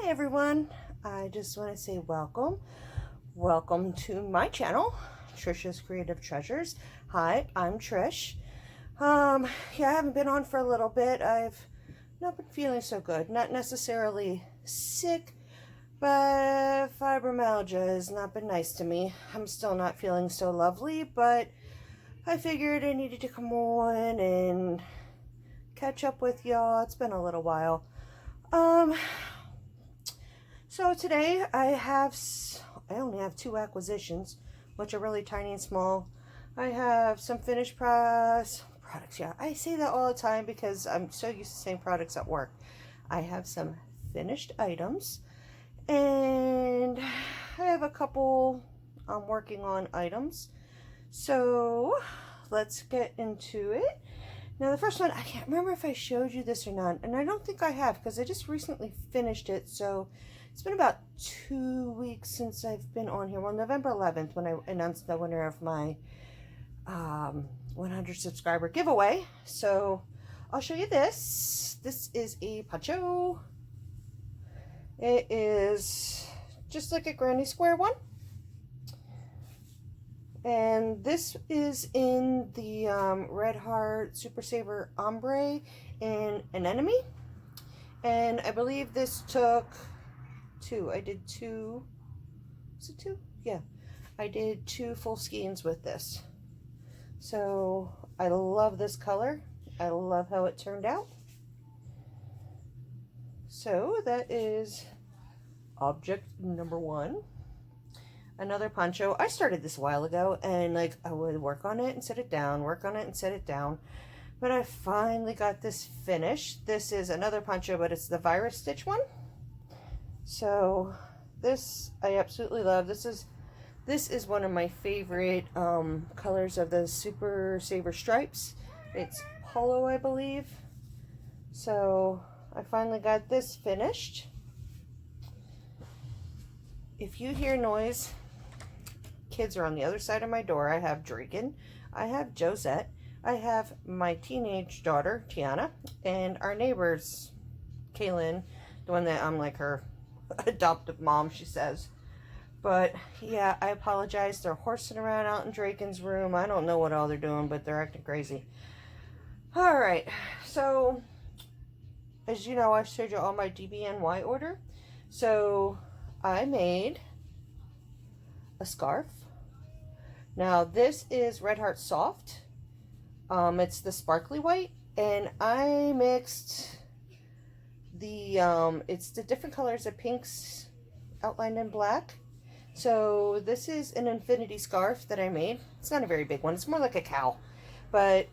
everyone, I just want to say welcome to my channel, Trisha's Creative Treasures. Hi, I'm Trish. Yeah, I haven't been on for a little bit. I've not been feeling so good, not necessarily sick, but fibromyalgia has not been nice to me. I'm still not feeling so lovely, but I figured I needed to come on and catch up with y'all. It's been a little while. So today I only have two acquisitions, which are really tiny and small. I have some finished products. Yeah, I say that all the time because I'm so used to saying products at work. I have some finished items, and I have a couple I'm working on items. So let's get into it. Now the first one, I can't remember if I showed you this or not, and I don't think I have because I just recently finished it. So it's been about 2 weeks since I've been on here. Well, November 11th when I announced the winner of my 100 subscriber giveaway. So I'll show you this. This is a poncho. It is just like a granny square one. And this is in the Red Heart Super Saver Ombre in Anemone. And I believe this took two. I did two. Was it two? Yeah. I did 2 full skeins with this. So I love this color. I love how it turned out. So that is object number 1. Another poncho. I started this a while ago, and like I would work on it and set it down, work on it and set it down. But I finally got this finished. This is another poncho, but it's the virus stitch one. So this I absolutely love. This is one of my favorite colors of the Super Saver stripes. It's polo, I believe. So I finally got this finished. If you hear noise, kids are on the other side of my door. I have Draken, I have Josette, I have my teenage daughter Tiana, and our neighbors, Kaylin, the one that I'm like her adoptive mom, she says. But yeah, I apologize. They're horsing around out in Draken's room. I don't know what all they're doing, but they're acting crazy. All right, so as you know, I showed you all my DBNY order. So I made a scarf. Now this is Red Heart Soft. It's the sparkly white, and I mixed the it's the different colors of pinks outlined in black. So this is an infinity scarf that I made. It's not a very big one. It's more like a cow, but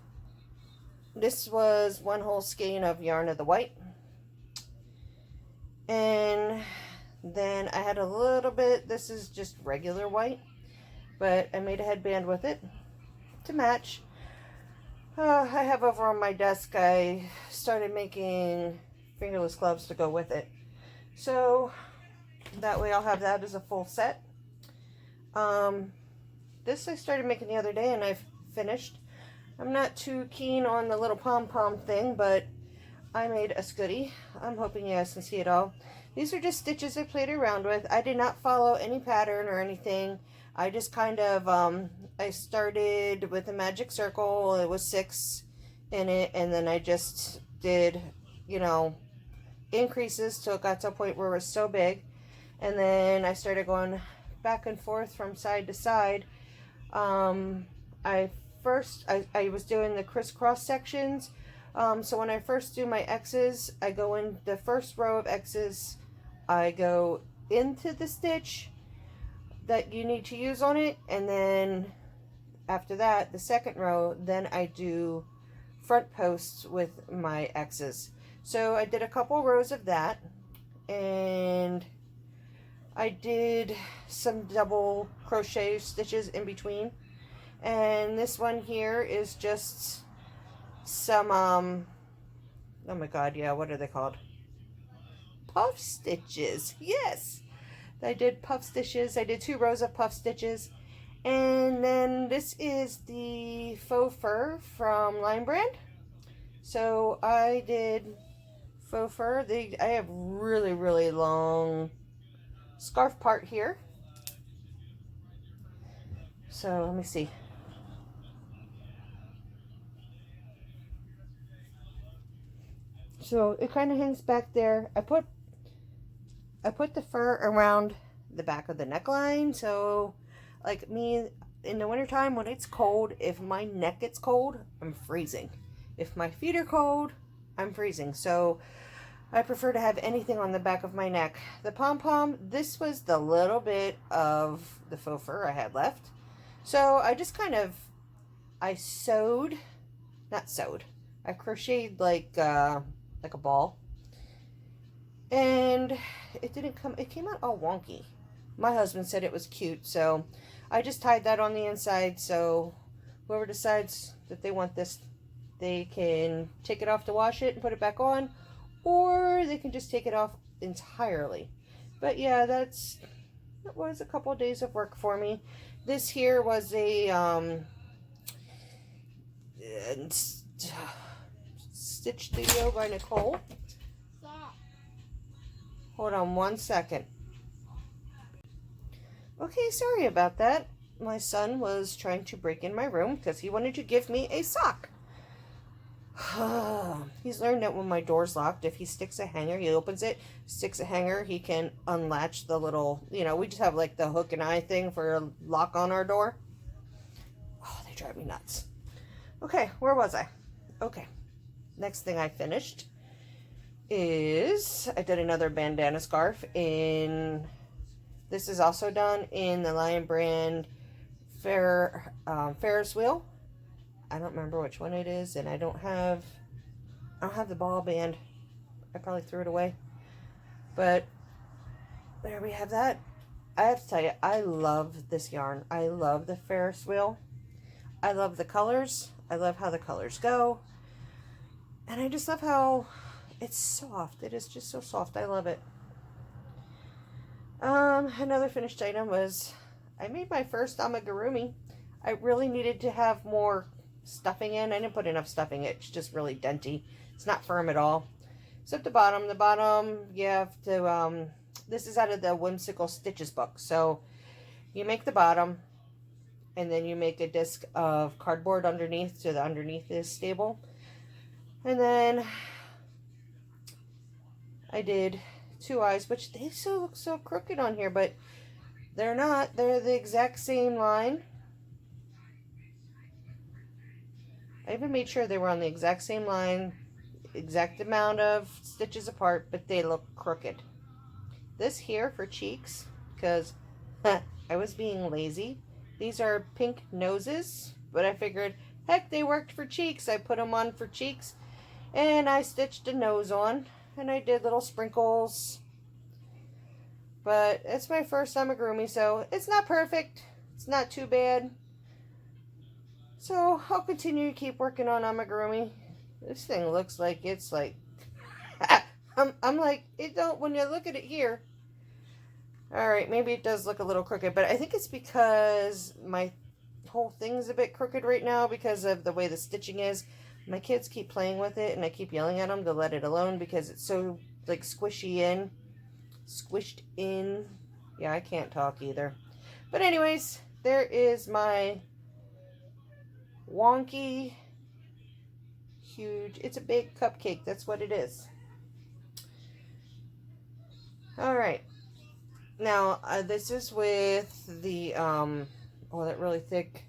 this was 1 whole skein of yarn of the white, and then I had a little bit, this is just regular white, but I made a headband with it to match. I have over on my desk, I started making fingerless gloves to go with it. So that way I'll have that as a full set. This I started making the other day and I've finished. I'm not too keen on the little pom-pom thing, but I made a scooty. I'm hoping you guys can see it all. These are just stitches I played around with. I did not follow any pattern or anything. I just kind of, I started with a magic circle. It was 6 in it, and then I just did, you know, increases till it got to a point where it was so big. And then I started going back and forth from side to side. I was doing the crisscross sections. So when I first do my X's, I go in the first row of X's, I go into the stitch that you need to use on it, and then after that, the second row, then I do front posts with my X's. So I did a couple rows of that, and I did some double crochet stitches in between. And this one here is just some oh my god, yeah, what are they called? Puff stitches. Yes, I did puff stitches. I did 2 rows of puff stitches. And then this is the faux fur from Line Brand. So I did faux fur. I have really, really long scarf part here. So let me see. So it kind of hangs back there. I put the fur around the back of the neckline. So like me in the wintertime when it's cold, if my neck gets cold, I'm freezing. If my feet are cold, I'm freezing. So I prefer to have anything on the back of my neck. The pom-pom, this was the little bit of the faux fur I had left. So I just kind of, I crocheted like a ball. And it came out all wonky. My husband said it was cute, so I just tied that on the inside, so whoever decides that they want this, they can take it off to wash it and put it back on, or they can just take it off entirely. But yeah, that was a couple of days of work for me. This here was a Stitch Studio by Nicole. Hold on one second. Okay, sorry about that. My son was trying to break in my room because he wanted to give me a sock. He's learned that when my door's locked, if he sticks a hanger, he opens it, sticks a hanger, he can unlatch the little, we just have like the hook and eye thing for a lock on our door. Oh, they drive me nuts. Okay, where was I? Okay, next thing I finished is I did another bandana scarf this is also done in the Lion Brand Ferris wheel. I don't remember which one it is, and I don't have the ball band. I probably threw it away, but there we have that. I have to tell you, I love this yarn. I love the Ferris wheel. I love the colors. I love how the colors go, and I just love how it's soft. It is just so soft. I love it. Another finished item was I made my first amigurumi. I really needed to have more stuffing in. I didn't put enough stuffing. It's just really denty. It's not firm at all. Except the bottom. The bottom, you have to, this is out of the Whimsical Stitches book. So you make the bottom, and then you make a disc of cardboard underneath so the underneath is stable. And then I did two eyes, which they still look so crooked on here, but they're not. They're the exact same line. I even made sure they were on the exact same line, exact amount of stitches apart, but they look crooked. This here for cheeks, because I was being lazy. These are pink noses, but I figured, heck, they worked for cheeks. I put them on for cheeks, and I stitched a nose on. And I did little sprinkles. But it's my first amigurumi, so it's not perfect. It's not too bad. So I'll continue to keep working on amigurumi. This thing looks like it's like... I'm like, it don't, when you look at it here. Alright, maybe it does look a little crooked, but I think it's because my whole thing's a bit crooked right now because of the way the stitching is. My kids keep playing with it, and I keep yelling at them to let it alone because it's so, like, squished in. Yeah, I can't talk either. But anyways, there is my wonky, huge, it's a big cupcake. That's what it is. Alright. Now, this is with the, that really thick.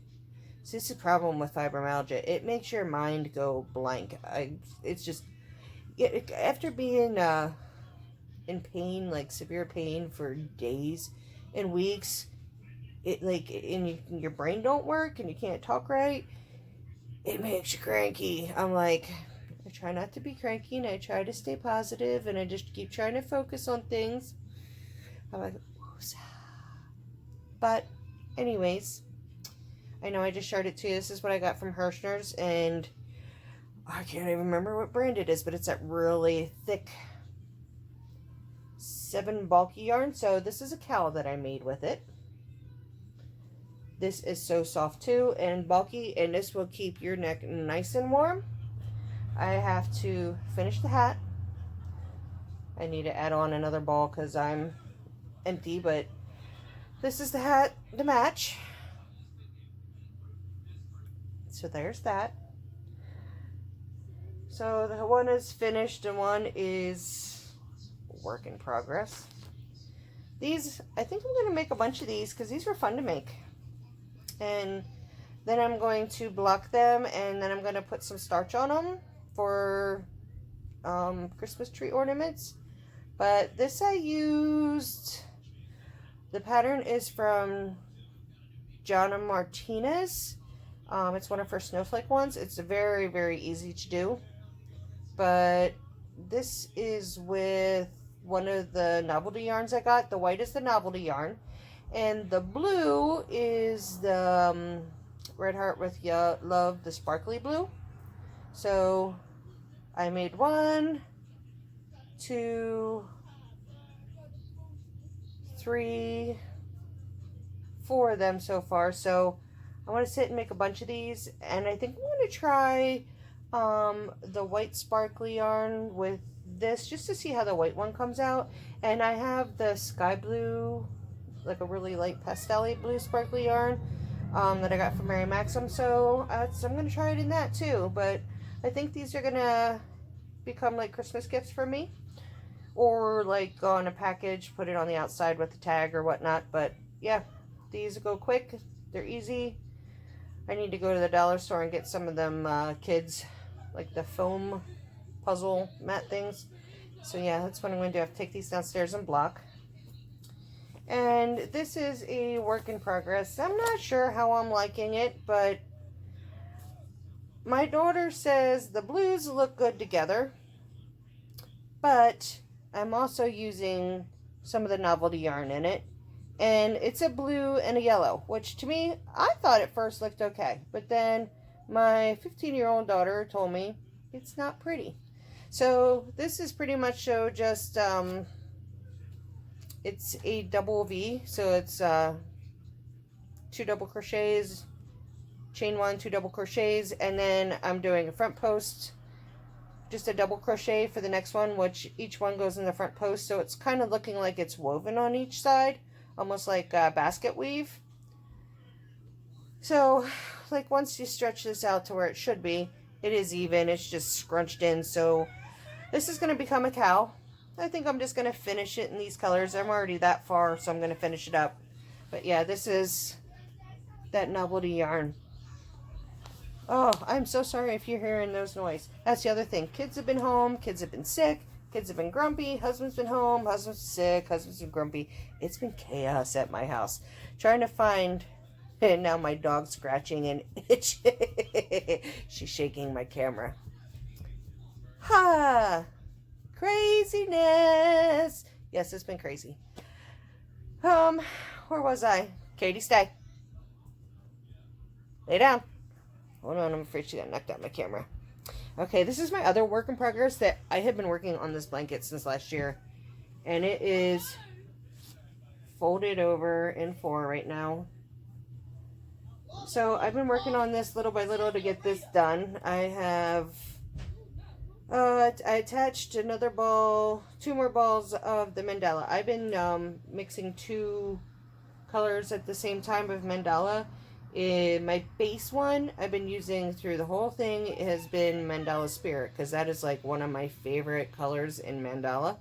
See, this is the problem with fibromyalgia. It makes your mind go blank. It's just, after being in pain, like severe pain for days and weeks, and your brain don't work and you can't talk right, it makes you cranky. I'm like, I try not to be cranky and I try to stay positive and I just keep trying to focus on things. I'm like, but anyways, I know I just shared it too. This is what I got from Hirschner's, and I can't even remember what brand it is, but it's that really thick 7 bulky yarn. So this is a cowl that I made with it. This is so soft too and bulky, and this will keep your neck nice and warm. I have to finish the hat. I need to add on another ball because I'm empty, but this is the hat to match. So there's that. So the one is finished and one is work in progress. These, I think I'm going to make a bunch of these because these were fun to make. And then I'm going to block them, and then I'm going to put some starch on them for Christmas tree ornaments. But this I used, the pattern is from Jana Martinez. It's one of her snowflake ones. It's very, very easy to do. But this is with one of the novelty yarns I got. The white is the novelty yarn. And the blue is the Red Heart with Love, the sparkly blue. So I made 1, 2, 3, 4 of them so far. So I want to sit and make a bunch of these. And I think I'm going to try the white sparkly yarn with this just to see how the white one comes out. And I have the sky blue, like a really light pastel blue sparkly yarn that I got from Mary Maxim. So I'm going to try it in that too. But I think these are going to become like Christmas gifts for me. Or like go on a package, put it on the outside with the tag or whatnot. But yeah, these go quick. They're easy. I need to go to the dollar store and get some of them kids, like the foam puzzle mat things. So yeah, that's what I'm going to do. I have to take these downstairs and block. And this is a work in progress. I'm not sure how I'm liking it, but my daughter says the blues look good together. But I'm also using some of the novelty yarn in it. And it's a blue and a yellow, which to me, I thought at first looked okay. But then my 15-year-old daughter told me it's not pretty. So this is pretty much just, it's a double V. So it's 2 double crochets, chain 1, 2 double crochets. And then I'm doing a front post, just a double crochet for the next one, which each one goes in the front post. So it's kind of looking like it's woven on each side. Almost like a basket weave. So, like once you stretch this out to where it should be, it is even. It's just scrunched in. So, this is going to become a cowl. I think I'm just going to finish it in these colors. I'm already that far, so I'm going to finish it up. But yeah, this is that novelty yarn. Oh, I'm so sorry if you're hearing those noise. That's the other thing. Kids have been home. Kids have been sick. Kids have been grumpy, husband's been home, husband's sick, husband's been grumpy. It's been chaos at my house. Trying to find, and now my dog's scratching and itching. She's shaking my camera. Ha! Craziness! Yes, it's been crazy. Where was I? Katie, stay. Lay down. Hold on, I'm afraid she got knocked out my camera. Okay, this is my other work in progress that I have been working on this blanket since last year. And it is folded over in 4 right now. So I've been working on this little by little to get this done. I have I attached another ball, 2 more balls of the mandala. I've been mixing 2 colors at the same time of mandala. My base one I've been using through the whole thing has been Mandala Spirit, because that is like one of my favorite colors in mandala.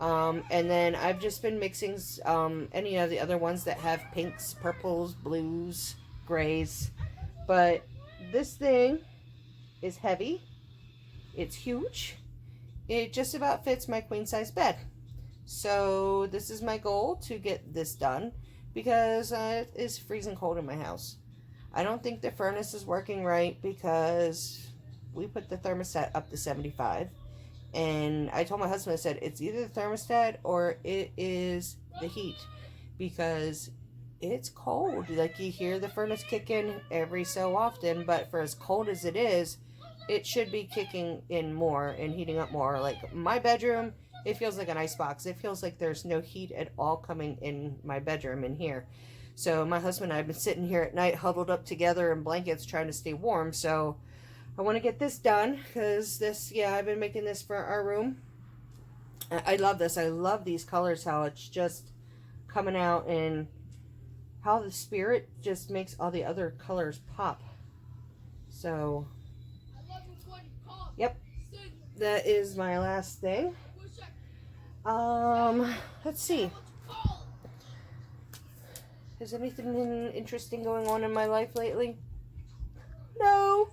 And then I've just been mixing any of the other ones that have pinks, purples, blues, grays. But this thing is heavy. It's huge. It just about fits my queen size bed. So this is my goal, to get this done, because it is freezing cold in my house. I don't think the furnace is working right because we put the thermostat up to 75. And I told my husband, I said, it's either the thermostat or it is the heat, because it's cold. Like, you hear the furnace kick in every so often, but for as cold as it is, it should be kicking in more and heating up more. Like my bedroom, it feels like an icebox. It feels like there's no heat at all coming in my bedroom in here. So my husband and I have been sitting here at night huddled up together in blankets trying to stay warm. So I want to get this done because this, yeah, I've been making this for our room. I love this. I love these colors, how it's just coming out and how the spirit just makes all the other colors pop. So, yep, that is my last thing. Let's see. Is anything interesting going on in my life lately? No.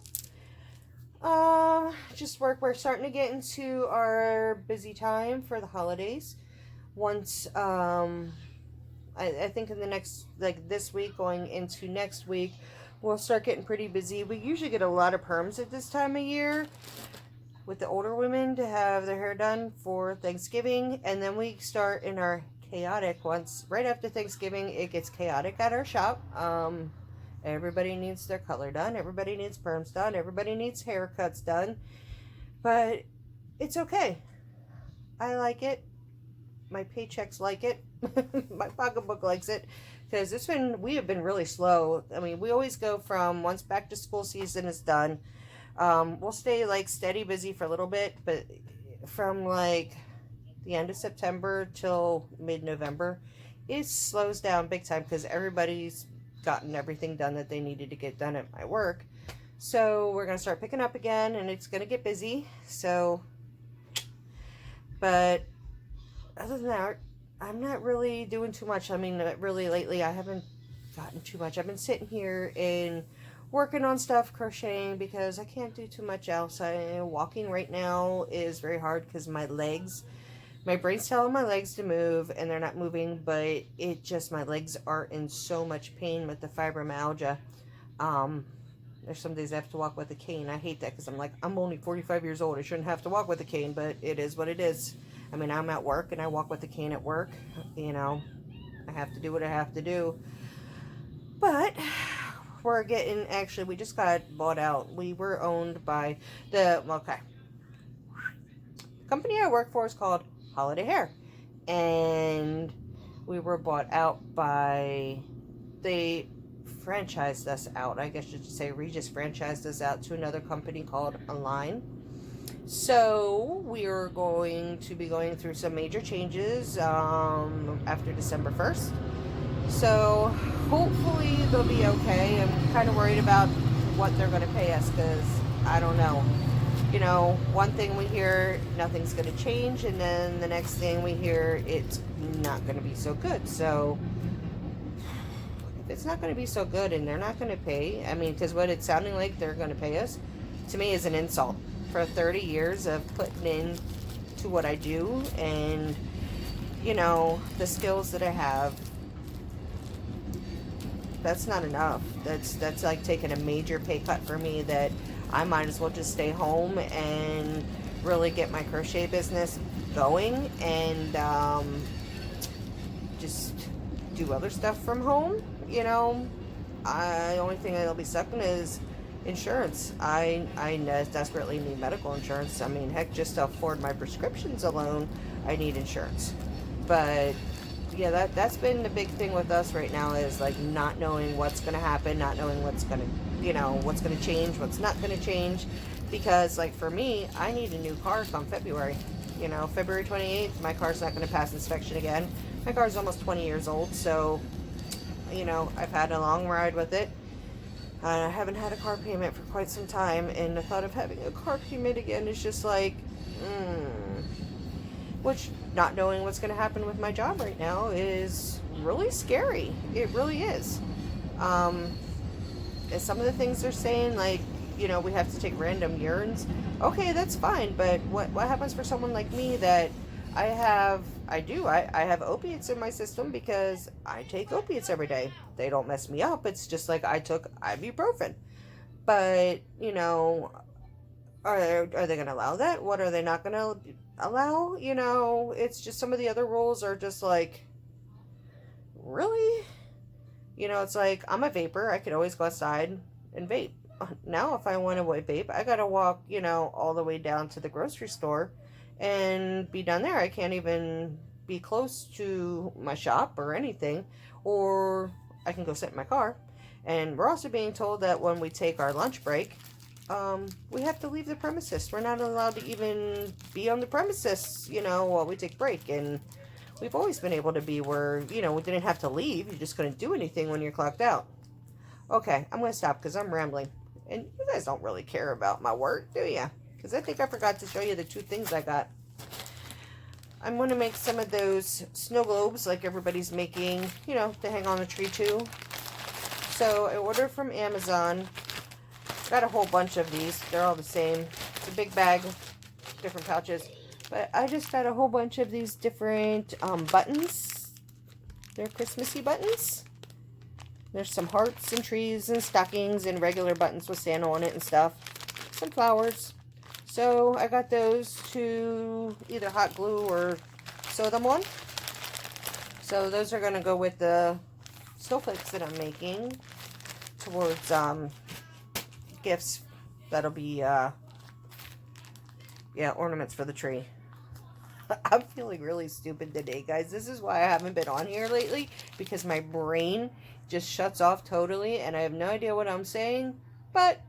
Just work. We're starting to get into our busy time for the holidays. Once, I think in the next, like this week going into next week, we'll start getting pretty busy. We usually get a lot of perms at this time of year with the older women to have their hair done for Thanksgiving. And then we start in our chaotic once, right after Thanksgiving, it gets chaotic at our shop. Everybody needs their color done. Everybody needs perms done. Everybody needs haircuts done. But it's okay. I like it. My paychecks like it. My pocketbook likes it. Because we have been really slow. I mean, we always go from once back to school season is done. We'll stay like steady busy for a little bit. But from like the end of September till mid-November, it slows down big time because everybody's gotten everything done that they needed to get done at my work. So we're going to start picking up again and it's going to get busy. So, but other than that, I'm not really doing too much. I mean, really lately I haven't gotten too much. I've been sitting here and working on stuff, crocheting, because I can't do too much else. Walking right now is very hard because my brain's telling my legs to move and they're not moving, but my legs are in so much pain with the fibromyalgia. There's some days I have to walk with a cane. I hate that because I'm like, I'm only 45 years old. I shouldn't have to walk with a cane, but it is what it is. I mean, I'm at work and I walk with a cane at work. You know, I have to do what I have to do. But we just got bought out. We were owned by the company I work for is called Holiday Hair, and we were bought out they franchised us out, I guess you should say. Regis franchised us out to another company called Align. So we are going to be going through some major changes after December 1st. So hopefully they'll be okay. I'm kind of worried about what they're going to pay us because I don't know. You know, one thing we hear, nothing's going to change, and then the next thing we hear, it's not going to be so good. So, if it's not going to be so good and they're not going to pay, I mean, because what it's sounding like they're going to pay us, to me, is an insult. For 30 years of putting in to what I do and, you know, the skills that I have, that's not enough. That's like taking a major pay cut for me that I might as well just stay home and really get my crochet business going and just do other stuff from home. You know, the only thing that'll be sucking is insurance. I desperately need medical insurance. I mean, heck, just to afford my prescriptions alone, I need insurance. But yeah, that's been the big thing with us right now is like not knowing what's going to happen, not knowing what's going to change, what's not going to change. Because like for me, I need a new car come February. You know, February 28th, my car's not going to pass inspection again. My car's almost 20 years old, so, you know, I've had a long ride with it. I haven't had a car payment for quite some time, and the thought of having a car payment again is just like, which, not knowing what's going to happen with my job right now is really scary. It really is. And some of the things they're saying, like, you know, we have to take random urines. Okay, that's fine, but what happens for someone like me that I have opiates in my system because I take opiates every day. They don't mess me up. It's just like I took ibuprofen. But, you know, are they going to allow that? What are they not going to allow? You know, it's just some of the other rules are just like, really? You know, it's like, I'm a vapor. I could always go outside and vape. Now, if I want to vape, I got to walk, you know, all the way down to the grocery store and be done there. I can't even be close to my shop or anything, or I can go sit in my car. And we're also being told that when we take our lunch break, we have to leave the premises. We're not allowed to even be on the premises, while we take break. And we've always been able to be where, we didn't have to leave. You just couldn't do anything when you're clocked out. Okay, I'm going to stop because I'm rambling. And you guys don't really care about my work, do you? Because I think I forgot to show you the 2 things I got. I'm going to make some of those snow globes like everybody's making, to hang on the tree too. So I ordered from Amazon. Got a whole bunch of these. They're all the same. It's a big bag, different pouches. But I just got a whole bunch of these different buttons. They're Christmassy buttons. There's some hearts and trees and stockings and regular buttons with Santa on it and stuff. Some flowers. So I got those to either hot glue or sew them on. So those are going to go with the snowflakes that I'm making towards gifts. That'll be ornaments for the tree. I'm feeling really stupid today, guys. This is why I haven't been on here lately, because my brain just shuts off totally and I have no idea what I'm saying. But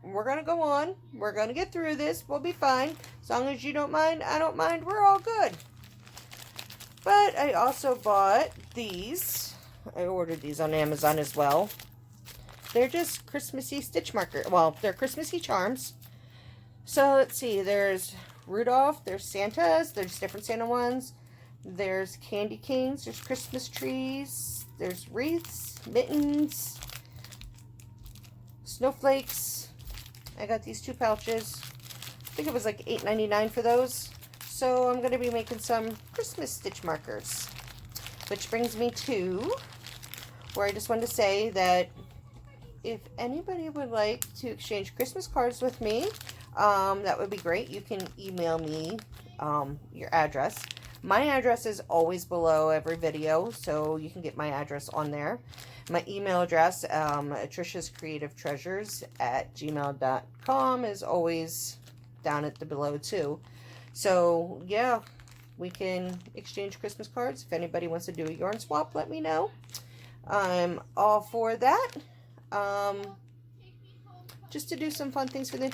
we're gonna go on. We're gonna get through this. We'll be fine. As long as you don't mind, I don't mind. We're all good. But I also bought these. I ordered these on Amazon as well. They're just Christmassy stitch marker. Well, they're Christmassy charms. So let's see. There's Rudolph. There's Santas. There's different Santa ones. There's candy canes. There's Christmas trees. There's wreaths, mittens, snowflakes. I got these 2 pouches. I think it was like $8.99 for those. So I'm going to be making some Christmas stitch markers. Which brings me to where I just wanted to say that if anybody would like to exchange Christmas cards with me, that would be great. You can email me your address. My address is always below every video, so you can get my address on there. My email address, trishascreativetreasures@gmail.com, is always down at the below too. So yeah, we can exchange Christmas cards. If anybody wants to do a yarn swap, let me know. I'm all for that. Just to do some fun things for the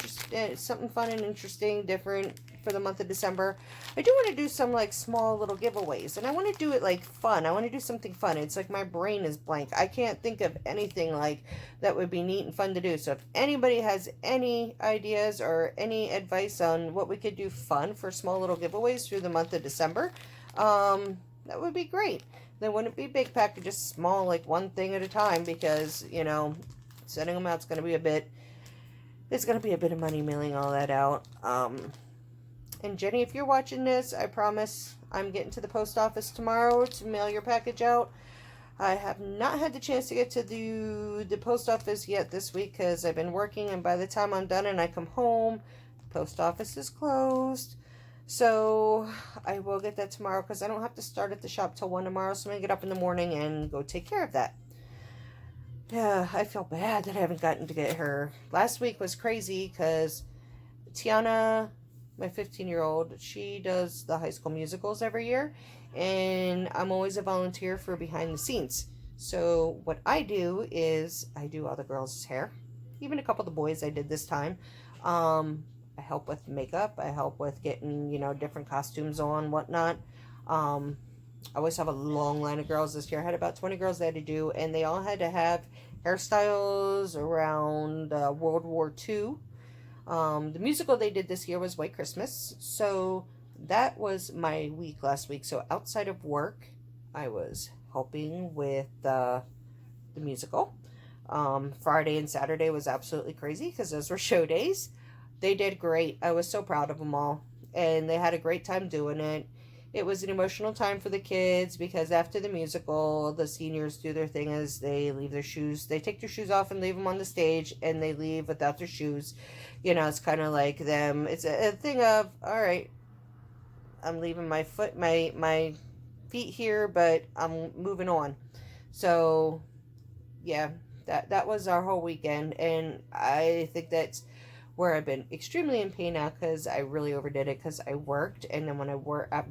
something fun and interesting, different for the month of December. I do want to do some like small little giveaways, and I want to do it like fun. I want to do something fun. It's like my brain is blank. I can't think of anything like that would be neat and fun to do. So if anybody has any ideas or any advice on what we could do fun for small little giveaways through the month of December, that would be great. They wouldn't be big packages, small, like one thing at a time, because sending them out is going to be a bit. It's going to be a bit of money mailing all that out. And Jenny, if you're watching this, I promise I'm getting to the post office tomorrow to mail your package out. I have not had the chance to get to the post office yet this week because I've been working, and by the time I'm done and I come home, the post office is closed. So I will get that tomorrow because I don't have to start at the shop till 1 tomorrow, so I'm going to get up in the morning and go take care of that. Yeah, I feel bad that I haven't gotten to get her. Last week was crazy because Tiana, my 15-year-old, she does the high school musicals every year, and I'm always a volunteer for behind the scenes. So what I do is I do all the girls' hair, even a couple of the boys I did this time. I help with makeup. I help with getting, different costumes on, whatnot. I always have a long line of girls. This year I had about 20 girls that I had to do, and they all had to have hairstyles around World War II. The musical they did this year was White Christmas, so that was my week last week. So outside of work, I was helping with the musical. Friday and Saturday was absolutely crazy because those were show days. They did great. I was so proud of them all, and they had a great time doing it. It was an emotional time for the kids because after the musical, the seniors do their thing as they leave their shoes. They take their shoes off and leave them on the stage, and they leave without their shoes. It's kind of like them. It's a thing of, all right, I'm leaving my feet here, but I'm moving on. So, yeah, that was our whole weekend, and I think that's where I've been extremely in pain now because I really overdid it because I worked, and then when as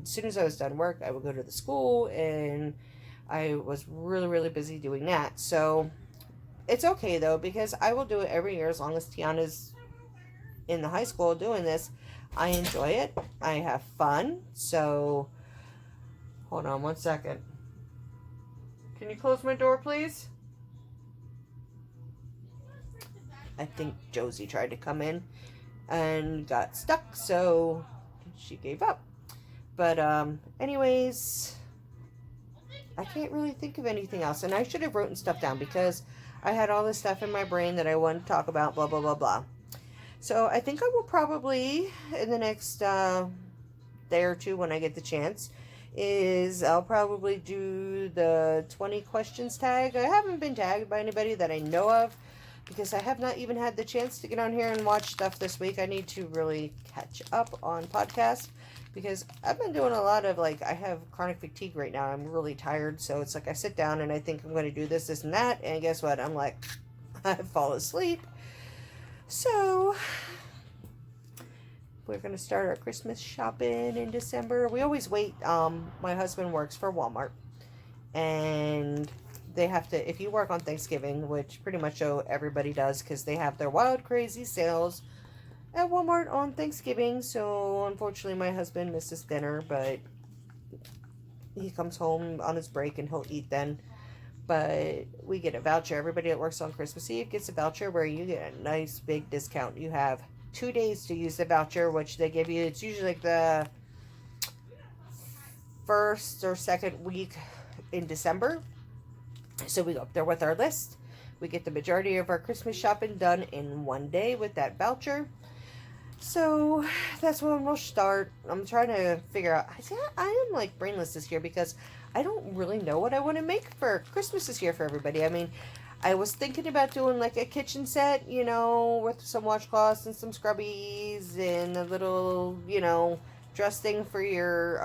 soon as I was done work, I would go to the school, and I was really, really busy doing that. So it's okay though, because I will do it every year as long as Tiana's in the high school doing this. I enjoy it. I have fun. So, hold on one second. Can you close my door, please? I think Josie tried to come in and got stuck, so she gave up. But, anyways, I can't really think of anything else. And I should have written stuff down because I had all this stuff in my brain that I wanted to talk about, blah, blah, blah, blah. So I think I will probably, in the next day or two when I get the chance, I'll probably do the 20 questions tag. I haven't been tagged by anybody that I know of because I have not even had the chance to get on here and watch stuff this week. I need to really catch up on podcasts because I've been doing a lot of, like, I have chronic fatigue right now. I'm really tired, so it's like I sit down and I think I'm going to do this, and that, and guess what? I'm like, I fall asleep. So, we're going to start our Christmas shopping in December. We always wait. My husband works for Walmart, and they have to, if you work on Thanksgiving, which pretty much everybody does because they have their wild, crazy sales at Walmart on Thanksgiving. So, unfortunately, my husband misses dinner, but he comes home on his break and he'll eat then. But we get a voucher. Everybody that works on Christmas Eve gets a voucher where you get a nice big discount. You have 2 days to use the voucher, which they give you. It's usually like the first or second week in December. So we go up there with our list. We get the majority of our Christmas shopping done in 1 day with that voucher. So that's when we'll start. I'm trying to figure out. I am like brainless this year because I don't really know what I want to make for Christmas this year for everybody. I mean, I was thinking about doing like a kitchen set, you know, with some washcloths and some scrubbies and a little, you know, dress thing for your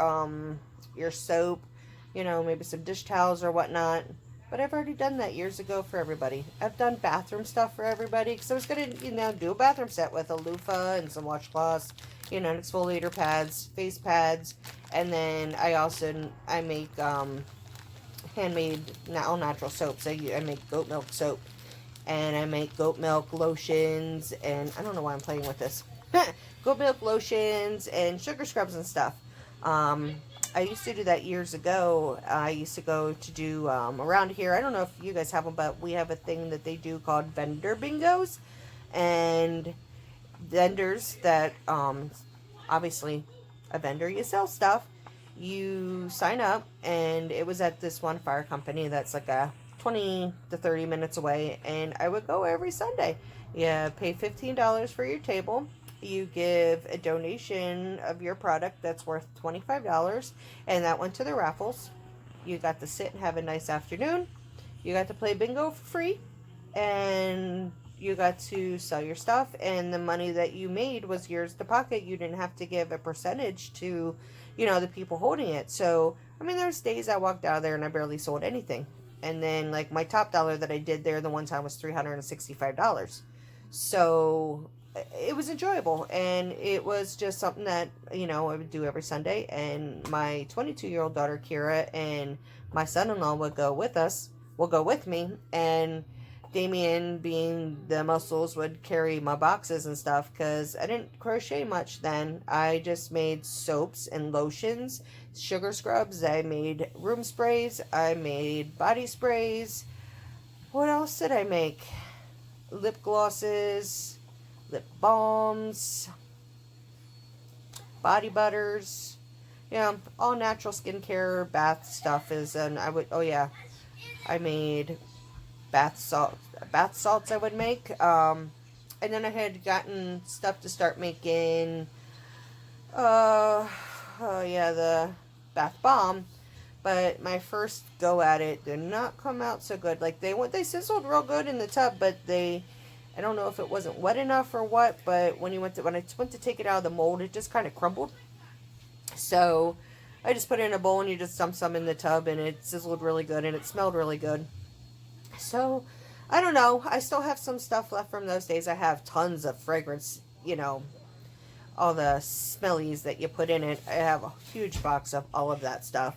soap, you know, maybe some dish towels or whatnot. But I've already done that years ago for everybody. I've done bathroom stuff for everybody because I was going to, you know, do a bathroom set with a loofah and some washcloths, you know, exfoliator pads, face pads, and then I make handmade all natural soaps. I make goat milk soap, and I make goat milk lotions, and I don't know why I'm playing with this. Goat milk lotions and sugar scrubs and stuff. I used to do that years ago. I used to go to do around here. I don't know if you guys have them, but we have a thing that they do called vendor bingos, and vendors that obviously a vendor, you sell stuff, you sign up, and it was at this one fire company that's like a 20 to 30 minutes away, and I would go every Sunday. You pay $15 for your table. You give a donation of your product that's worth $25, and that went to the raffles. You got to sit and have a nice afternoon. You got to play bingo for free, and you got to sell your stuff, and the money that you made was yours to pocket. You didn't have to give a percentage to, you know, the people holding it. So, I mean, there's days I walked out of there and I barely sold anything. And then, like, my top dollar that I did there the one time was $365. So it was enjoyable, and it was just something that, you know, I would do every Sunday. And my 22-year-old daughter Kira and my son-in-law would go with me, and Damien, being the muscles, would carry my boxes and stuff because I didn't crochet much then. I just made soaps and lotions, sugar scrubs, I made room sprays, I made body sprays. What else did I make? Lip glosses, lip balms, body butters, yeah, all natural skincare, bath stuff I made bath salts I would make, and then I had gotten stuff to start making, the bath bomb, but my first go at it did not come out so good. Like, they sizzled real good in the tub, but I don't know if it wasn't wet enough or what, but when I went to take it out of the mold, it just kind of crumbled. So I just put it in a bowl, and you just dump some in the tub, and it sizzled really good, and it smelled really good. So, I don't know. I still have some stuff left from those days. I have tons of fragrance, you know, all the smellies that you put in it. I have a huge box of all of that stuff.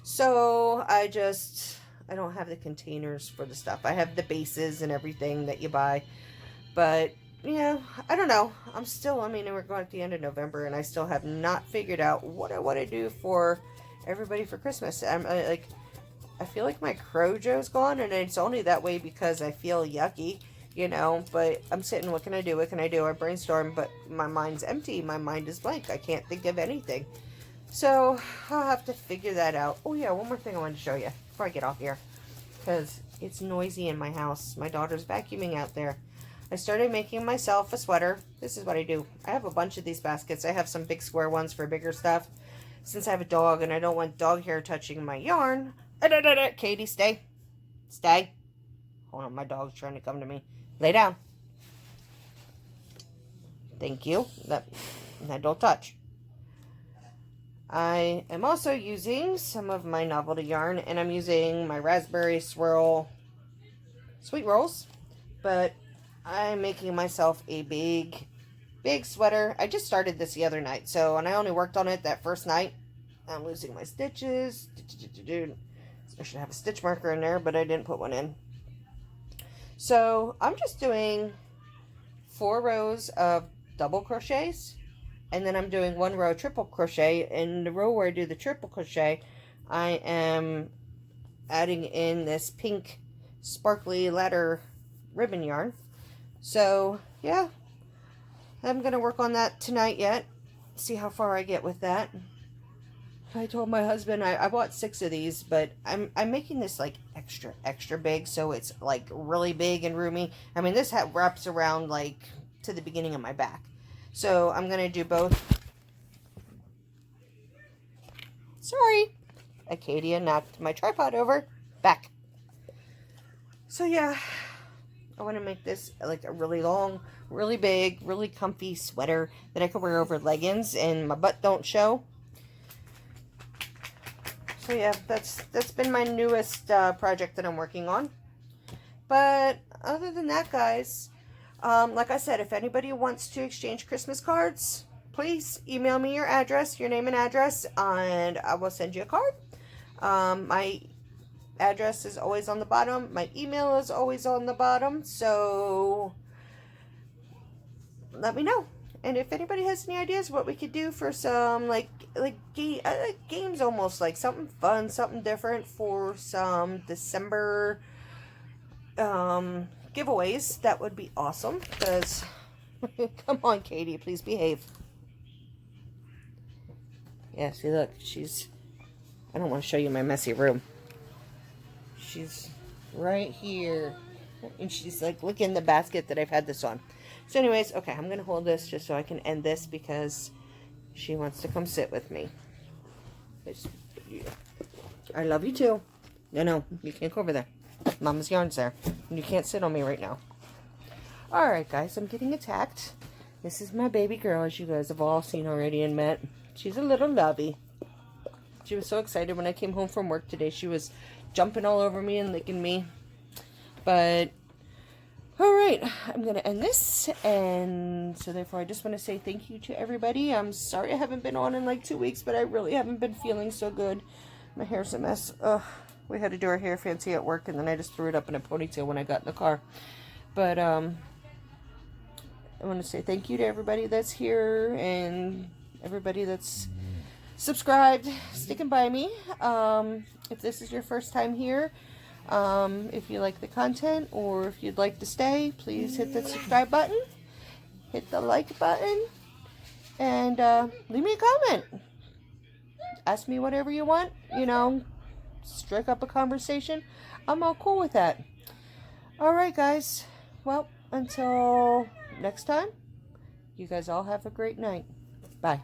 So, I don't have the containers for the stuff. I have the bases and everything that you buy. But yeah, I don't know. I mean, we're going at the end of November, and I still have not figured out what I want to do for everybody for Christmas. I feel like my Crojo's gone, and it's only that way because I feel yucky, but I'm sitting, what can I do? What can I do? I brainstorm, but my mind's empty. My mind is blank. I can't think of anything. So I'll have to figure that out. Oh yeah, one more thing I wanted to show you before I get off here, because it's noisy in my house. My daughter's vacuuming out there. I started making myself a sweater. This is what I do. I have a bunch of these baskets. I have some big square ones for bigger stuff. Since I have a dog and I don't want dog hair touching my yarn. Katie, stay. Stay. Hold on, my dog's trying to come to me. Lay down. Thank you. That don't touch. I am also using some of my novelty yarn, and I'm using my raspberry swirl sweet rolls, but I'm making myself a big sweater. I just started this the other night, and I only worked on it that first night. I'm losing my stitches. I should have a stitch marker in there, but I didn't put one in. So I'm just doing 4 rows of double crochets, and then I'm doing 1 row triple crochet. In the row where I do the triple crochet, I am adding in this pink sparkly ladder ribbon yarn. So yeah, I'm gonna work on that tonight yet, see how far I get with that. I told my husband I bought 6 of these, but I'm making this like extra big, so it's like really big and roomy. I mean, this hat wraps around like to the beginning of my back. So I'm gonna do both. Sorry, Acadia knocked my tripod over. Back. So yeah, I want to make this like a really long, really big, really comfy sweater that I could wear over leggings and my butt don't show. So yeah, that's been my newest project that I'm working on. But other than that, guys, like I said, if anybody wants to exchange Christmas cards, please email me your address, your name and address, and I will send you a card. My address is always on the bottom. My email is always on the bottom. So let me know. And if anybody has any ideas what we could do for some like games, almost like something fun, something different for some December giveaways, that would be awesome. Because come on, Katie, please behave. Yeah, see, look, I don't want to show you my messy room. She's right here, and she's like, look in the basket that I've had this on. So anyways, okay, I'm gonna hold this just so I can end this because she wants to come sit with me. I love you too. No, you can't go over there. Mama's yarn's there, and you can't sit on me right now. All right, guys, I'm getting attacked. This is my baby girl, as you guys have all seen already and met. She's a little lovey. She was so excited when I came home from work today. She was jumping all over me and licking me. But all right, I'm gonna end this, and so therefore I just want to say thank you to everybody. I'm sorry I haven't been on in like 2 weeks, but I really haven't been feeling so good. My hair's a mess. Ugh, we had to do our hair fancy at work, and then I just threw it up in a ponytail when I got in the car. But I want to say thank you to everybody that's here and everybody that's subscribed, sticking by me. If this is your first time here, if you like the content or if you'd like to stay, please hit the subscribe button, hit the like button, and leave me a comment. Ask me whatever you want, strike up a conversation. I'm all cool with that. Alright, guys, well, until next time, you guys all have a great night. Bye.